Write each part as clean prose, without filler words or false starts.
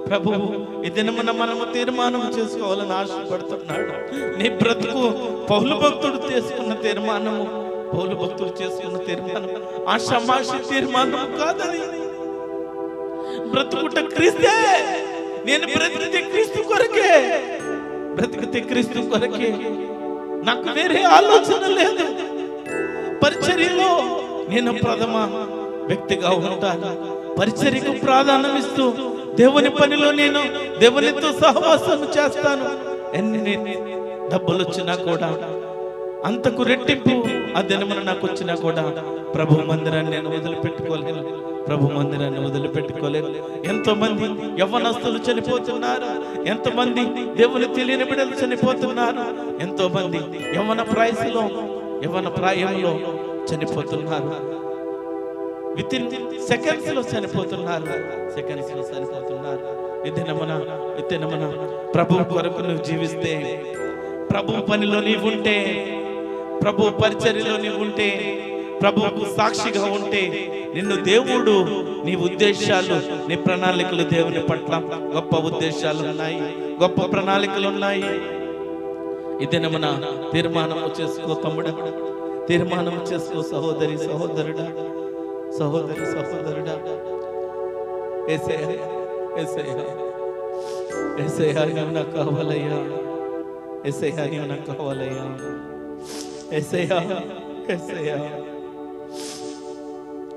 ప్రభు ఈ దినమున మనము తీర్మానం చేసుకోవాలని ఆశపడుతున్నాడు. నీ బ్రతుకు పౌలు భక్తుడు చేసుకున్న తీర్మానము, పౌలు భక్తుడు చేసుకున్న తీర్మానం ఆషామాషి తీర్మానం కాదని. బ్రతుకుట క్రీస్తే, నేను బ్రతికితే క్రీస్తు కొరకే, బ్రతికితే క్రీస్తు కొరకే, నాకు వేరే ఆలోచన లేదు. పరిచర్యలో నేను ప్రథమ వ్యక్తిగా ఉంటాను, పరిచర్యకు ప్రాధాన్యం ఇస్తూ దేవుని పనిలో నేను దేవునితో సహవాసం చేస్తాను. ఎన్ని డబ్బులు వచ్చినా కూడా, అంతకు రెట్టింపు ఆ దినమున నాకు వచ్చినా కూడా ప్రభు మందిరాన్ని నేను వదిలిపెట్టుకోలేను, ప్రభు మందిరాన్ని వదిలిపెట్టుకోలేను. ఎంతో మంది యవ్వనస్తులు చనిపోతున్నారు, ఎంతో మంది దేవుని తెలియని బిడ్డలు చనిపోతున్నారు, ఎంతో మంది యవ్వన ప్రాయంలో చనిపోతున్నారు, వితిన్ సెకండ్స్ లో చనిపోతున్నారు. ఈ దినమున ప్రభు కొరకు నువ్వు జీవిస్తే, ప్రభు పనిలో నీవు ఉంటే, ప్రభు పరిచర్యలో నీవు ఉంటే, ప్రభువుకు సాక్షిగా ఉంటే, నిన్ను దేవుడు నీ ఉద్దేశాలు, నీ ప్రణాళికలు దేవుని పట్ల గొప్ప ఉద్దేశాలు ఉన్నాయి, గొప్ప ప్రణాళికలు ఉన్నాయి. ఈ దినమున తీర్మానము చేసుకో తమ్ముడా, తీర్మానం చేసుకో సహోదరి సహోదరుడా, సహోదరి సహోదరుడా. యేసయ్యా యేసయ్యా యేసయ్యా నీవు నాకు కావాలయ్యా, యేసయ్యా నీవు నాకు కావాలయ్యా, యేసయ్యా యేసయ్యా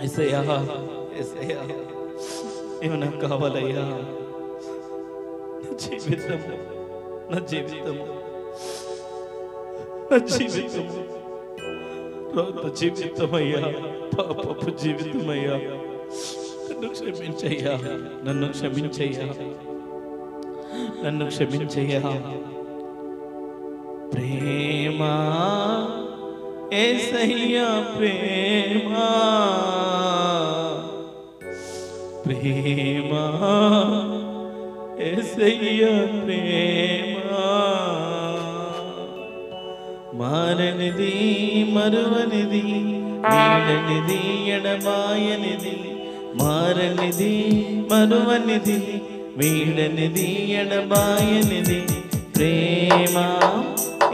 యేసయ్యా యేసయ్యా నీవు నాకు కావాలయ్యా. నా జీవితము నా జీవితము నా జీవితము రోత జీవితమయ్యా, పాపపు జీవితమయ్యా, నన్ను క్షమించయ్యా, నన్ను క్షమించయ్యా, నన్ను క్షమించయ్యా. ప్రేమ యేసయ్యా ప్రేమ, ప్రేమ యేసయ్యా ప్రేమ, మారనిది మరువనిది, నీడనిది ఎడబాయనిది, మారనిది మరువనిది, వీడనిది ఎడబాయనిది, ప్రేమ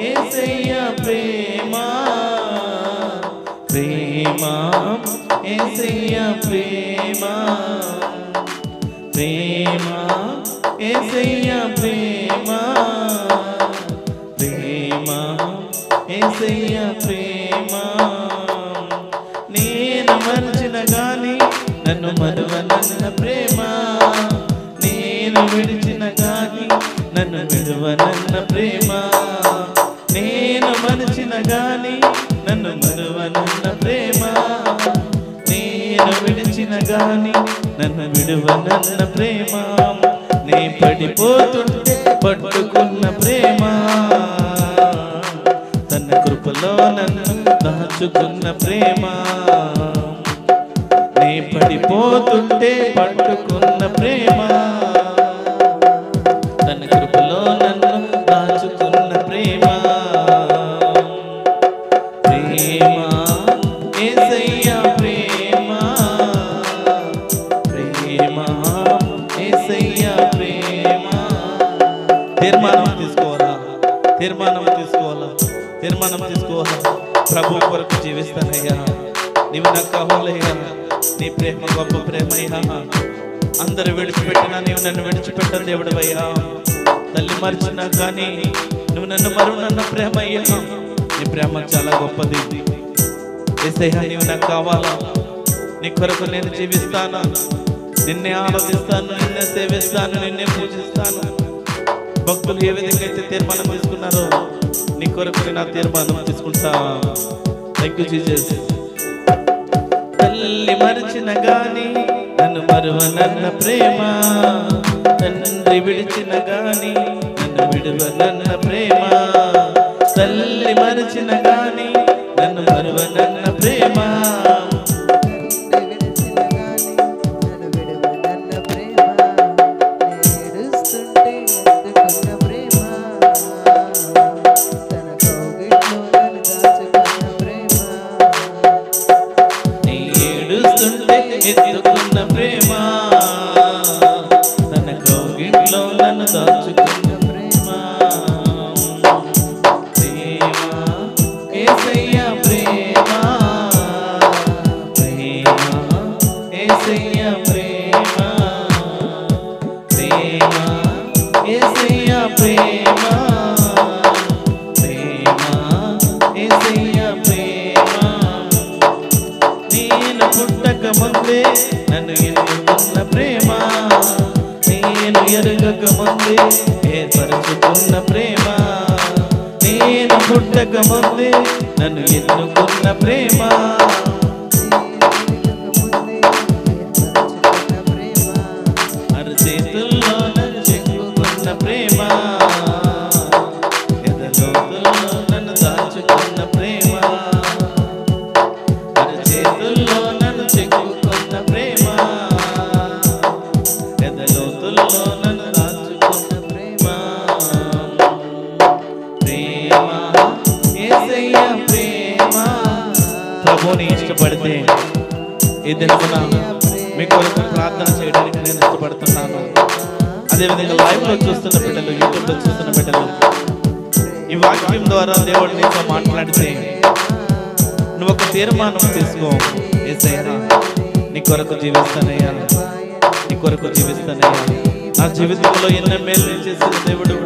యేసయ్యా ప్రేమ, ప్రేమ యేసయ్యా ప్రేమ, ప్రేమ యేసయ్యా ప్రేమ, ప్రేమ యేసయ్యా ప్రేమ. నేను మరచిన గాని నన్ను మరువనన్న ప్రేమ, నేను విడిచిన గాని నన్ను విడువనన్న ప్రేమ, నేను మరచిన గాని నన్ను మరువనన్న ప్రేమ, నేను విడిచిన గాని నన్ను విడువనన్న ప్రేమ, నే పడిపోతుంటే పట్టుకున్న ప్రేమ, తన కృపలో నన్ను దాచుకున్న ప్రేమ, నే పడిపోతుంటే పట్టుకున్న ప్రేమ, తన కృపలో నన్ను దాచుకున్న ప్రేమ, ప్రేమ యేసయ్యా ప్రేమ, ప్రేమ యేసయ్యా ప్రేమ. తీర్మానం తీసుకోవాలా, తీర్మానం తీసుకోవాలా, తీర్మానం తీసుకోవాలా. ప్రభు కొరకు జీవిస్తానయ్యా, నీవు నాకు కావాలయ్యా, నీ ప్రేమ గొప్ప ప్రేమయ్యా. అందరు విడిచిపెట్టినా నీవు నన్ను విడిచిపెట్టను దేవుడవయ్యా. తల్లి మరిచినా కానీ నువ్వు నన్ను మరువనన్న ప్రేమయ్యా. నీ ప్రేమ చాలా గొప్పది యేసయ్యా, నీవు నాకు కావాలా. నీ కొరకు నేను జీవిస్తాను, నిన్నే ఆరాధిస్తాను, నిన్నే సేవిస్తాను, నిన్నే పూజిస్తాను. భక్తులు ఏ విధంగా అయితే తీర్మానం తీసుకున్నారో నీ కొరకు నేను ఆ తీర్మానం తీసుకుంటా. Thank you Jesus. తల్లి మరిచిన గాని నన్ను మరువనన్న ప్రేమ, తండ్రి విడిచిన గాని నన్ను విడువనన్న ప్రేమ, తల్లి మరచిన గాని నన్ను మరువనన్న ప్రేమ, ఎత్తుకున్న ప్రేమ, తన కౌగిట్లో నన్ను దాచుకున్న ప్రేమ. ప్రేమ యేసయ్య ప్రేమ, ప్రేమ యేసయ్య ప్రేమ, ప్రేమ యేసయ్య ప్రేమ, ప్రేమ యేసయ్య ప్రేమ. నేను పుట్టక ముందే నన్ను ఎన్నుకున్న ప్రేమ, నేను ఎరగక ముందే ఏర్పరచుకున్న ప్రేమ, నేను పుట్టక ముందే నన్ను ఎన్నుకున్న ప్రేమ, అరచేతుల్లో నన్ను చెక్కుకున్న ప్రేమ, ఎదలోతుల్లో నన్ను దాచుకున్న ప్రేమ, అరచేతుల్లో నన్ను చెక్కుకున్న ప్రేమ, ఎదలోతుల్లో నన్ను దాచుకున్న ప్రేమ. ప్రేమ యేసయ్య ప్రేమ. ప్రభువుని ఇష్టపడితే ఈ దినమున మీ కొరకు ప్రార్థన చేయడానికి నేను ఇష్టపడుతున్నాను. అదేవిధంగా లైవ్లో చూస్తున్న బిడ్డలు, యూట్యూబ్లో చూస్తున్న బిడ్డలు, ఈ వాక్యం ద్వారా దేవుడు నీతో మాట్లాడితే నువ్వు ఒక తీర్మానం తీసుకో. యేసయ్యా నీ కొరకు జీవిస్తానయ్యా, నీ కొరకు జీవిస్తానయ్యా. నా జీవితంలో ఎన్నో మేలు చేసిన దేవుడు,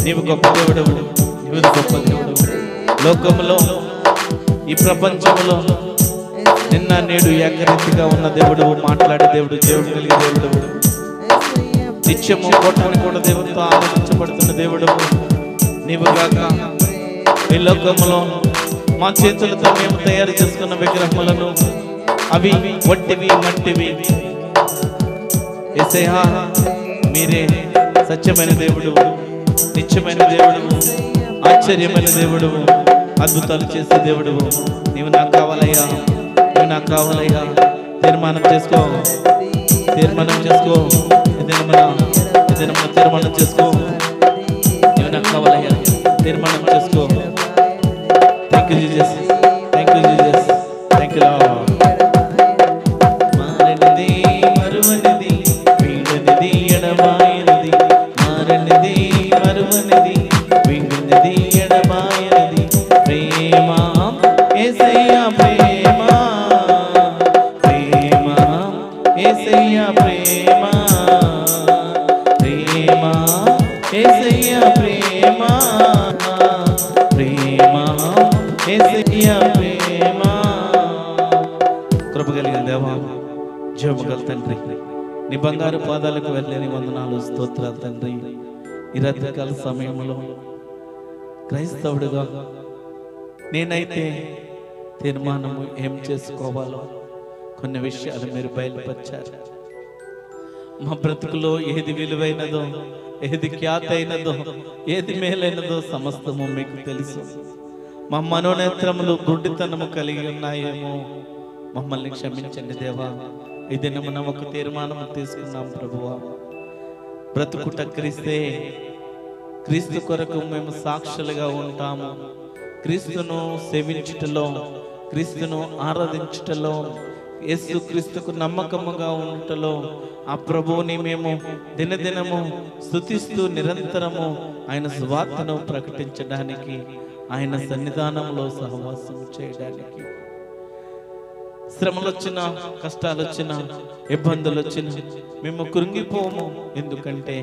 నీవు గొప్ప దేవుడు, నీవు గొప్ప దేవుడు. లోకంలో ఈ ప్రపంచంలో నిన్న నేడు ఏకరీతిగా ఉన్న దేవుడు, మాట్లాడే దేవుడు, దేవుడు కలిగే దేవుడు, నిత్యము కోటాను కూడా దేవుడితో ఆలోచించబడుతున్న దేవుడు నీవు గాక. ఈ లోకంలో మా చేతులతో మేము తయారు చేసుకున్న విగ్రహములను అవి వట్టివి మట్టివి. యేసయ్యా మీరే సత్యమైన దేవుడు, నిత్యమైన దేవుడు, ఆశ్చర్యమైన దేవుడు, అద్భుతాలు చేసే దేవుడు. నీవు నాకు కావాలయ్యా, నీవు నాకు కావాలయ్యా. తీర్మానం చేసుకో, తీర్మానం చేసుకో, తీర్మానం చేసుకో. నీవు నాకు కావాలయ్యా, తీర్మానం చేసుకో. Thank you Jesus, thank you Jesus, thank you Lord. మారనిది మరువనిది వీడనిది ఎడబాయనిది, మారనిది మరువనిది వీడనిది ఎడబాయనిది. ప్రేమ యేసయ్య ప్రేమ, ప్రేమ యేసయ్య ప్రేమ, ప్రేమ యేసయ్య ప్రేమ, ప్రేమ యేసయ్య ప్రేమ. కృప కలిగిన దేవా, జీవముగల తండ్రి, నీ బంగారు పాదాలకు వెళ్ళని వందనాలు, స్తోత్రాలు తండ్రి. ఈ రాత్రికాల సమయంలో క్రైస్తవుడిగా నేనైతే తీర్మానము ఏం చేసుకోవాలో కొన్ని విషయాలు మీరు బయలుపరిచారు. మా బ్రతుకులో ఏది విలువైనదో, ఏది ఖ్యాతైనదో, ఏది మేలైనదో సమస్తము మీకు తెలుసు. మా మనోనేత్రములు గుడ్డితనము కలిగి ఉన్నాయేమో, మమ్మల్ని క్షమించండి దేవా. ఈ దినమున ఒక తీర్మానం తీసుకున్నాం ప్రభువా. బ్రతుకుట క్రీస్తే, క్రీస్తు కొరకు మేము సాక్షులుగా ఉంటాము. క్రీస్తును సేవించుటలో, క్రీస్తును ఆరాధించుటలో, యేసు క్రీస్తుకు నమ్మకముగా ఉండటలో ఆ ప్రభువుని మేము దినదినము స్తుతిస్తూ నిరంతరము ఆయన సువార్తను ప్రకటించడానికి, ఆయన సన్నిధానంలో సహవాసం చేయడానికి, శ్రమలు వచ్చిన, కష్టాలు వచ్చిన, ఇబ్బందులు వచ్చిన మేము కృంగిపోము. ఎందుకంటే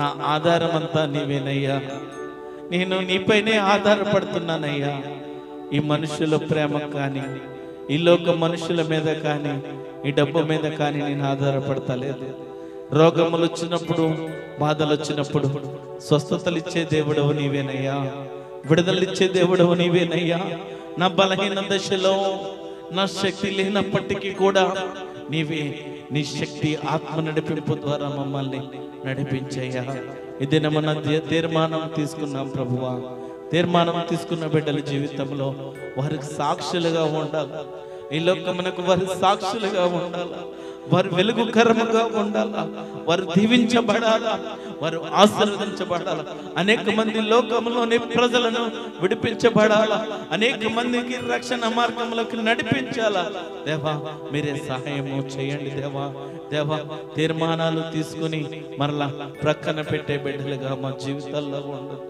నా ఆధారం అంతా నీవేనయ్యా. నేను నీపైనే ఆధారపడుతున్నానయ్యా. ఈ మనుషుల ప్రేమ కానీ, ఈ లోక మనుషుల మీద కానీ, ఈ డబ్బు మీద కానీ నేను ఆధారపడతలేదు. రోగములు వచ్చినప్పుడు, బాధలు వచ్చినప్పుడు స్వస్థతలు ఇచ్చే దేవుడవు నీవేనయ్యా. విడుదలిచ్చే దేవుడవు నీవేనయ్యా. నా బలహీన దశలో నా శక్తి లేనప్పటికీ కూడా నీవే నీ శక్తి ఆత్మ నడిపింపు ద్వారా మమ్మల్ని నడిపించయ్యా. ఈ దినమున తీర్మానం తీసుకున్నాం ప్రభువా. తీర్మానం తీసుకున్న బిడ్డల జీవితంలో వారికి సాక్షులుగా ఉండాలి. ఈ లోకమునకు వారి సాక్షులుగా ఉండాలి. వారు వెలుగుకరముగా ఉండాలా. వారు దీవించబడాలా. వారు ఆశీర్వదించబడాలా. అనేక మంది లోకంలోని ప్రజలను విడిపించబడాలా. అనేక మందికి రక్షణ మార్గంలోకి నడిపించాలా. దేవా మీరే సహాయము చేయండి. దేవా దేవా తీర్మానాలు తీసుకుని మరలా ప్రక్కన పెట్టే బిడ్డలుగా మా జీవితాల్లో ఉండదు.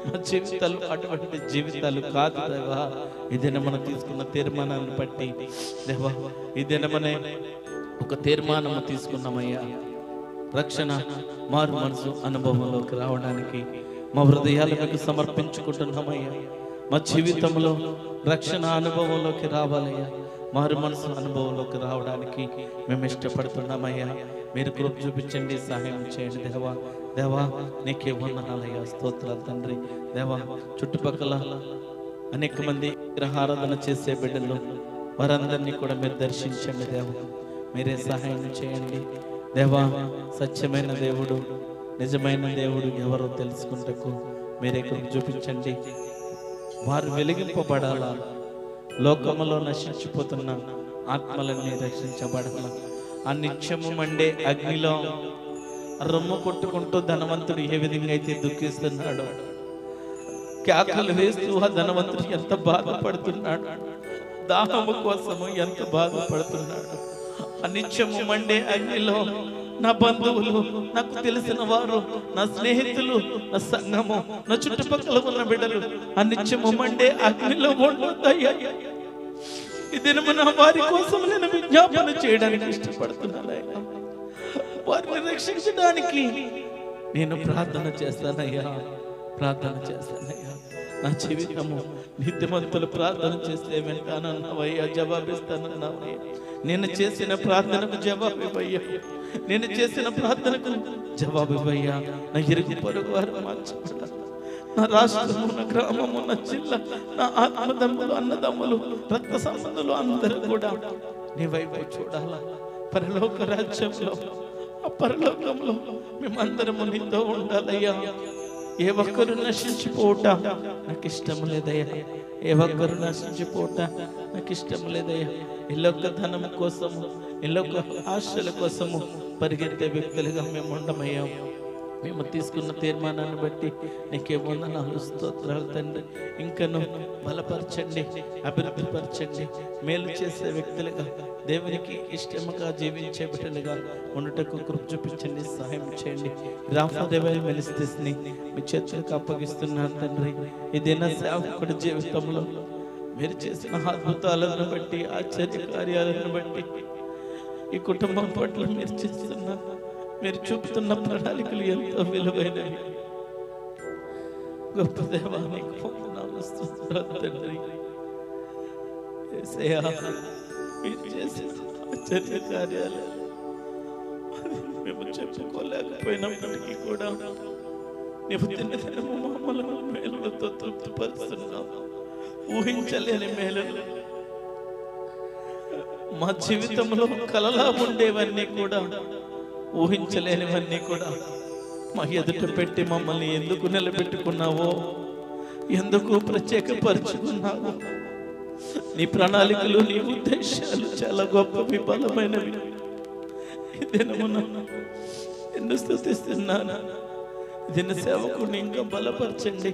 మా జీవితాలు అటువంటి జీవితాలు కాదు దేవా. ఈ దినమున తీసుకున్న తీర్మానాన్ని బట్టి దేవా ఈ దినమనే ఒక తీర్మానము తీసుకున్నామయ్యా. రక్షణ మారు మనసు అనుభవంలోకి రావడానికి మా హృదయాలు మీకు సమర్పించుకుంటున్నామయ్యా. మా జీవితంలో రక్షణ అనుభవంలోకి రావాలయ్యా. మారు మనసు అనుభవంలోకి రావడానికి మేము ఇష్టపడుతున్నామయ్యా. మీరు కృప చూపించండి, సహాయం చేయండి దేవా. దేవా నీకే వందనాలయ్యా, స్తోత్రాలు తండ్రి. దేవా చుట్టుపక్కల అనేక మంది విగ్రహారాధన చేసే బిడ్డలు వారందరినీ కూడా మీరు దర్శించండి దేవా. మీరే సహాయం చేయండి దేవా. సత్యమైన దేవుడు, నిజమైన దేవుడు ఎవరో తెలుసుకుంటకు మీరే కృప చూపించండి. వారు వెలిగింపబడాలా. లోకములో నశించిపోతున్న ఆత్మలన్నీ రక్షించబడాలా. ఆ నిత్యము మండే అగ్నిలో రొమ్ము కొట్టుకుంటూ ధనవంతుడు ఏ విధంగా అయితే దుఃఖిస్తున్నాడో, కేకలు వేస్తూ ఆ ధనవంతుడు ఎంత బాధపడుతున్నాడు, దాహము కోసము ఎంత బాధపడుతున్నాడు. ఆ నిత్యము మండే అగ్నిలో నా బంధువులు, నాకు తెలిసిన వారు, నా స్నేహితులు, నా సంఘము, నా చుట్టుపక్కల ఉన్న బిడ్డలు ఆ నిత్యము మండే అగ్నిలో ఉండొద్దయ్యా. ఈ దినమున వారి కోసం నేను విజ్ఞాపన చేయడానికి ఇష్టపడుతున్నానయ్యా. వారిని రక్షించడానికి నేను ప్రార్థన చేస్తానయ్యా. ప్రార్థన చేస్తానయ్యా. నా జీవితము నీతిమంతులు ప్రార్థన చేస్తే వింటానన్నావయ్యా, జవాబిస్తానన్నావయ్యా. నేను చేసిన ప్రార్థనకు జవాబు ఇవ్వయ్యా. నేను చేసిన ప్రార్థనకు జవాబు ఇవ్వయ్యా. నా ఇరుగు పొరుగు వారు మార్చబడాలి. నా రాష్ట్రము, నా గ్రామము, నా జిల్లా, నా ఆత్మదమ్ములు, అన్నదమ్ములు, రక్త సంబంధులు అందరూ కూడా నీ వైపు చూడాలా. పరలోక రాజ్యంలో, ఆ పరలోకంలో మేమందరము నీతో ఉండాలయ్యా. ఏ ఒక్కరు నశించిపోవట నాకు ఇష్టం లేదయ్యా. ఏ ఒక్కరు నశించిపోవట నాకు ఇష్టం లేదయ్యా. ఇల్లొక్క ధనం కోసము, ఇల్లొక్క ఆశల కోసము పరిగెత్తే వ్యక్తులుగా మేము ఉండమయ్యాం. మేము తీసుకున్న తీర్మానాన్ని బట్టి నీకే వందనాలు, స్తోత్రాలు తండ్రి. ఇంకను బలపరచండి, అభివృద్ధి పరచండి. మేలు చేసే వ్యక్తులుగా, దేవునికి ఇష్టముగా జీవించే బిడ్డలుగా ఉండటకు కృప చూపించండి, సహాయం చేయండి. రాఫాదేవాయి మినిస్ట్రీస్ని మీ చేతులకు అప్పగిస్తున్నాను తండ్రి. ఇదేనా సేవకుడి జీవితంలో మీరు చేసిన అద్భుతాలను బట్టి, ఆశ్చర్య కార్యాలను బట్టి, ఈ కుటుంబం పట్ల మీరు చేస్తున్న, మీరు చూపుతున్న ప్రణాళికలు ఎంతో విలువైనవి. గొప్ప దేవానికి వందనాలు, స్తోత్రాలు తండ్రి. యేసయ్యా మీరు చేసిన ఆశ్చర్య కార్యాలు మేము చెప్పుకోలేకపోయినప్పటికీ కూడా నీవు దినదినము మమ్మల్ని మేలులతో తృప్తిపరుస్తున్నావు. ఊహించలేని మేలులు మా జీవితంలో కలలా ఉండేవన్నీ కూడా, ఊహించలేనివన్నీ కూడా మా ఎదుట పెట్టి మమ్మల్ని ఎందుకు నిలబెట్టుకున్నావో, ఎందుకు ప్రత్యేకపరుచుకున్నావో. నీ ప్రణాళికలు, నీ ఉద్దేశాలు చాలా గొప్పవి, బలమైనవి. దినమున ఎన్నో స్తుతిస్తున్నాను. దిన సేవకుని ఇంకా బలపరచండి.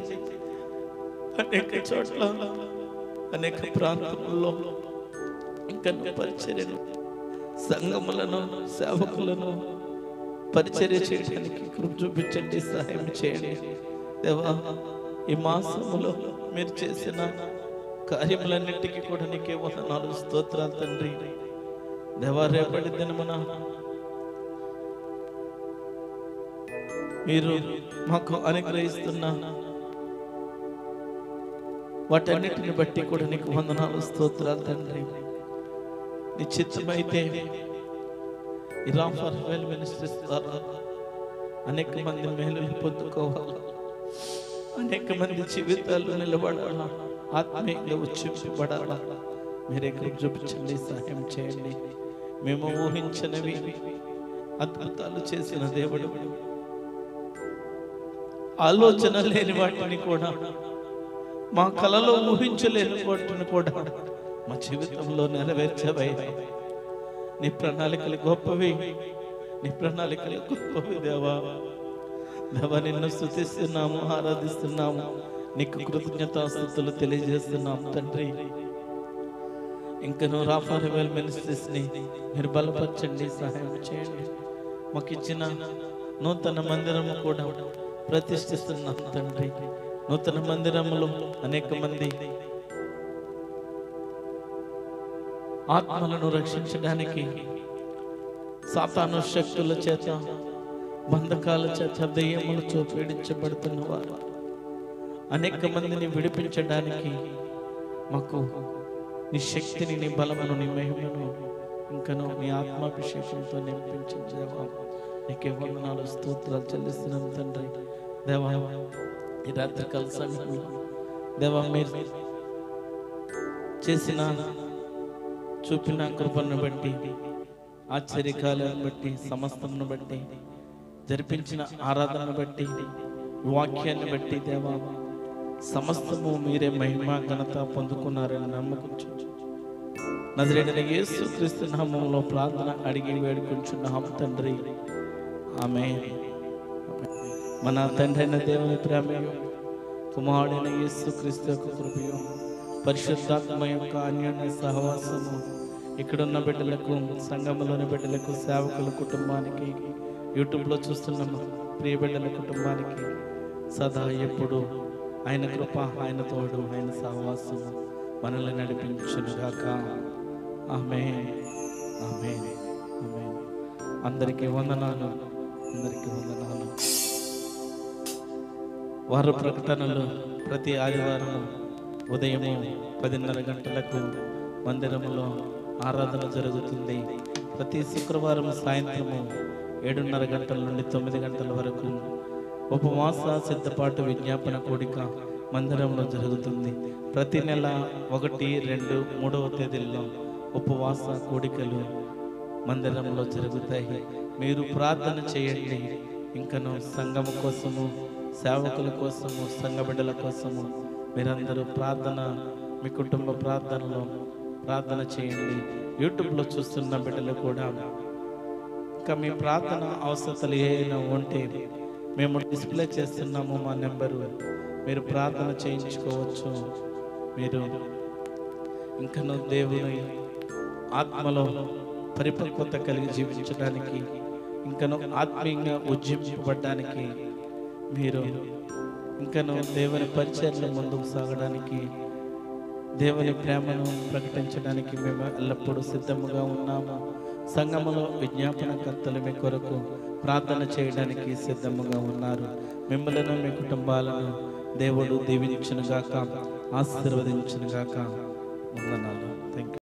అనేక చోట్ల, అనేక ప్రాంతాలలో ఇంకా పరిచర్యను, సంఘములను, సేవకులను పరిచర్య చేయడానికి కృప చూపించండి, సహాయం చేయండి దేవా. ఈ మాసములో మీరు చేసిన కార్యములన్నిటికీ కూడా నీకే వందనాలు, స్తోత్రాలు తండ్రి. దేవా రేపటి దినమున మీరు మాకు అనుగ్రహిస్తున్న వాటన్నిటిని బట్టి కూడా నీకు వందనాలు, స్తోత్రాలు తండ్రి. నీ చిత్తమైతే ఈ రాఫాదేవాయి మినిస్ట్రీస్ ద్వారా అనేక మంది మేలులు పొందుకోవాలి, అనేక మంది జీవితాలు నిలబడాలా, ఆత్మీయంగా ఉచ్చింపబడాలా. మీరే కృప చూపించండి, సహాయం చేయండి. మేము ఊహించనివి అద్భుతాలు చేసిన దేవుడు, ఆలోచన లేని వాటిని కూడా, మా కలలో ఊహించలేని వాటిని కూడా మా జీవితంలో నెరవేర్చవయ్యా. నీ ప్రణాళికలు గొప్పవి, నీ ప్రణాళికలు గొప్పవి దేవా. దేవా, నిన్ను స్తుతిస్తున్నాము, ఆరాధిస్తున్నాము, నీకు కృతజ్ఞతాస్తుతులు తెలియజేస్తున్నాము తండ్రి. ఇంకను రాఫారెవెల్ మినిస్ట్రీస్ ని మీరు బలపరచండి, సహాయం చేయండి. మాకు ఇచ్చిన నూతన మందిరము కూడా ప్రతిష్ఠిస్తున్నాం తండ్రి. నూతన మందిరములో అనేక మంది ఆత్మలను రక్షించడానికి సాతాను శక్తుల చేత, బంధకాల చేత, దెయ్యములతో పీడించబడుతున్న వారు అనేక మందిని విడిపించడానికి మాకు నీ శక్తిని, నీ బలమును, నీ మహిమను, ఇంకను నీ ఆత్మాభిషేకంతో నింపించేవా. నీకే వందనాలు, స్తోత్రాలు చెల్లిస్తున్నాం తండ్రి. దేవా, ఈ రాత్రికాల సమయంలో దేవా, మీరు చేసిన, చూపిన కృపను బట్టి, ఆశ్చర్యకాలను బట్టి, సమస్తమును బట్టి, జరిపించిన ఆరాధనను బట్టి, వాక్యాన్ని బట్టి దేవా, సమస్తము మీరే మహిమ ఘనత పొందుకున్నారని నమ్మకుంచు. నజరేయుడైన యేసుక్రీస్తు నామములో ప్రార్థన అడిగి వేడుకుంటున్నాము తండ్రి, ఆమేన్. మన తండ్రి అయిన దేవుని ప్రేమయు, కుమారుడైన యేసుక్రీస్తు యొక్క కృపయు, పరిశుద్ధాత్మ యొక్క అన్యోన్య సహవాసము ఇక్కడున్న బిడ్డలకు, సంఘములోని బిడ్డలకు, సేవకుల కుటుంబానికి, యూట్యూబ్లో చూస్తున్న ప్రియ బిడ్డల కుటుంబానికి సదా ఎప్పుడు ఆయన కృప, ఆయన తోడు, ఆయన సహవాసము మనల్ని నడిపించునుగాక. ఆమేన్, ఆమేన్, ఆమేన్. అందరికీ వందనాలు, అందరికీ వందనాలు. వారు ప్రకటనలు ప్రతి ఆదివారం ఉదయము 10:30 గంటలకు మందిరములో ఆరాధన జరుగుతుంది. ప్రతి శుక్రవారం సాయంత్రము 7:30 గంటల నుండి 9 గంటల వరకు ఉపవాస సిద్ధపాటు విజ్ఞాపన కూడిక మందిరంలో జరుగుతుంది. ప్రతి నెల 1, 2, 3వ తేదీల్లో ఉపవాస కూడికలు మందిరంలో జరుగుతాయి. మీరు ప్రార్థన చేయండి. ఇంకను సంఘము కోసము, సేవకుల కోసము, సంఘ బిడ్డల కోసము మీరందరూ ప్రార్థన, మీ కుటుంబ ప్రార్థనలో ప్రార్థన చేయండి. యూట్యూబ్లో చూస్తున్న బిడ్డలు కూడా ఇంకా మీ ప్రార్థన అవసరతలు ఏమైనా ఉంటే మేము డిస్ప్లే చేస్తున్నాము మా నెంబరు, మీరు ప్రార్థన చేయించుకోవచ్చు. మీరు ఇంకను దేవుని ఆత్మలో పరిపక్వత కలిగి జీవించడానికి, ఇంకను ఆత్మీయంగా ఉజ్జింపబడడానికి, మీరు ఇంకను దేవుని పరిచర్యలో ముందుకు సాగడానికి, దేవుని ప్రేమను ప్రకటించడానికి మేము ఎల్లప్పుడూ సిద్ధముగా ఉన్నాము. సంఘములో విజ్ఞాపనకర్తలు మీ కొరకు ప్రార్థన చేయడానికి సిద్ధముగా ఉన్నారు. మిమ్మల్ని, మీ కుటుంబాలను దేవుడు దీవించునుగాక, ఆశీర్వదించునుగాక. వందనాలు. Thank you.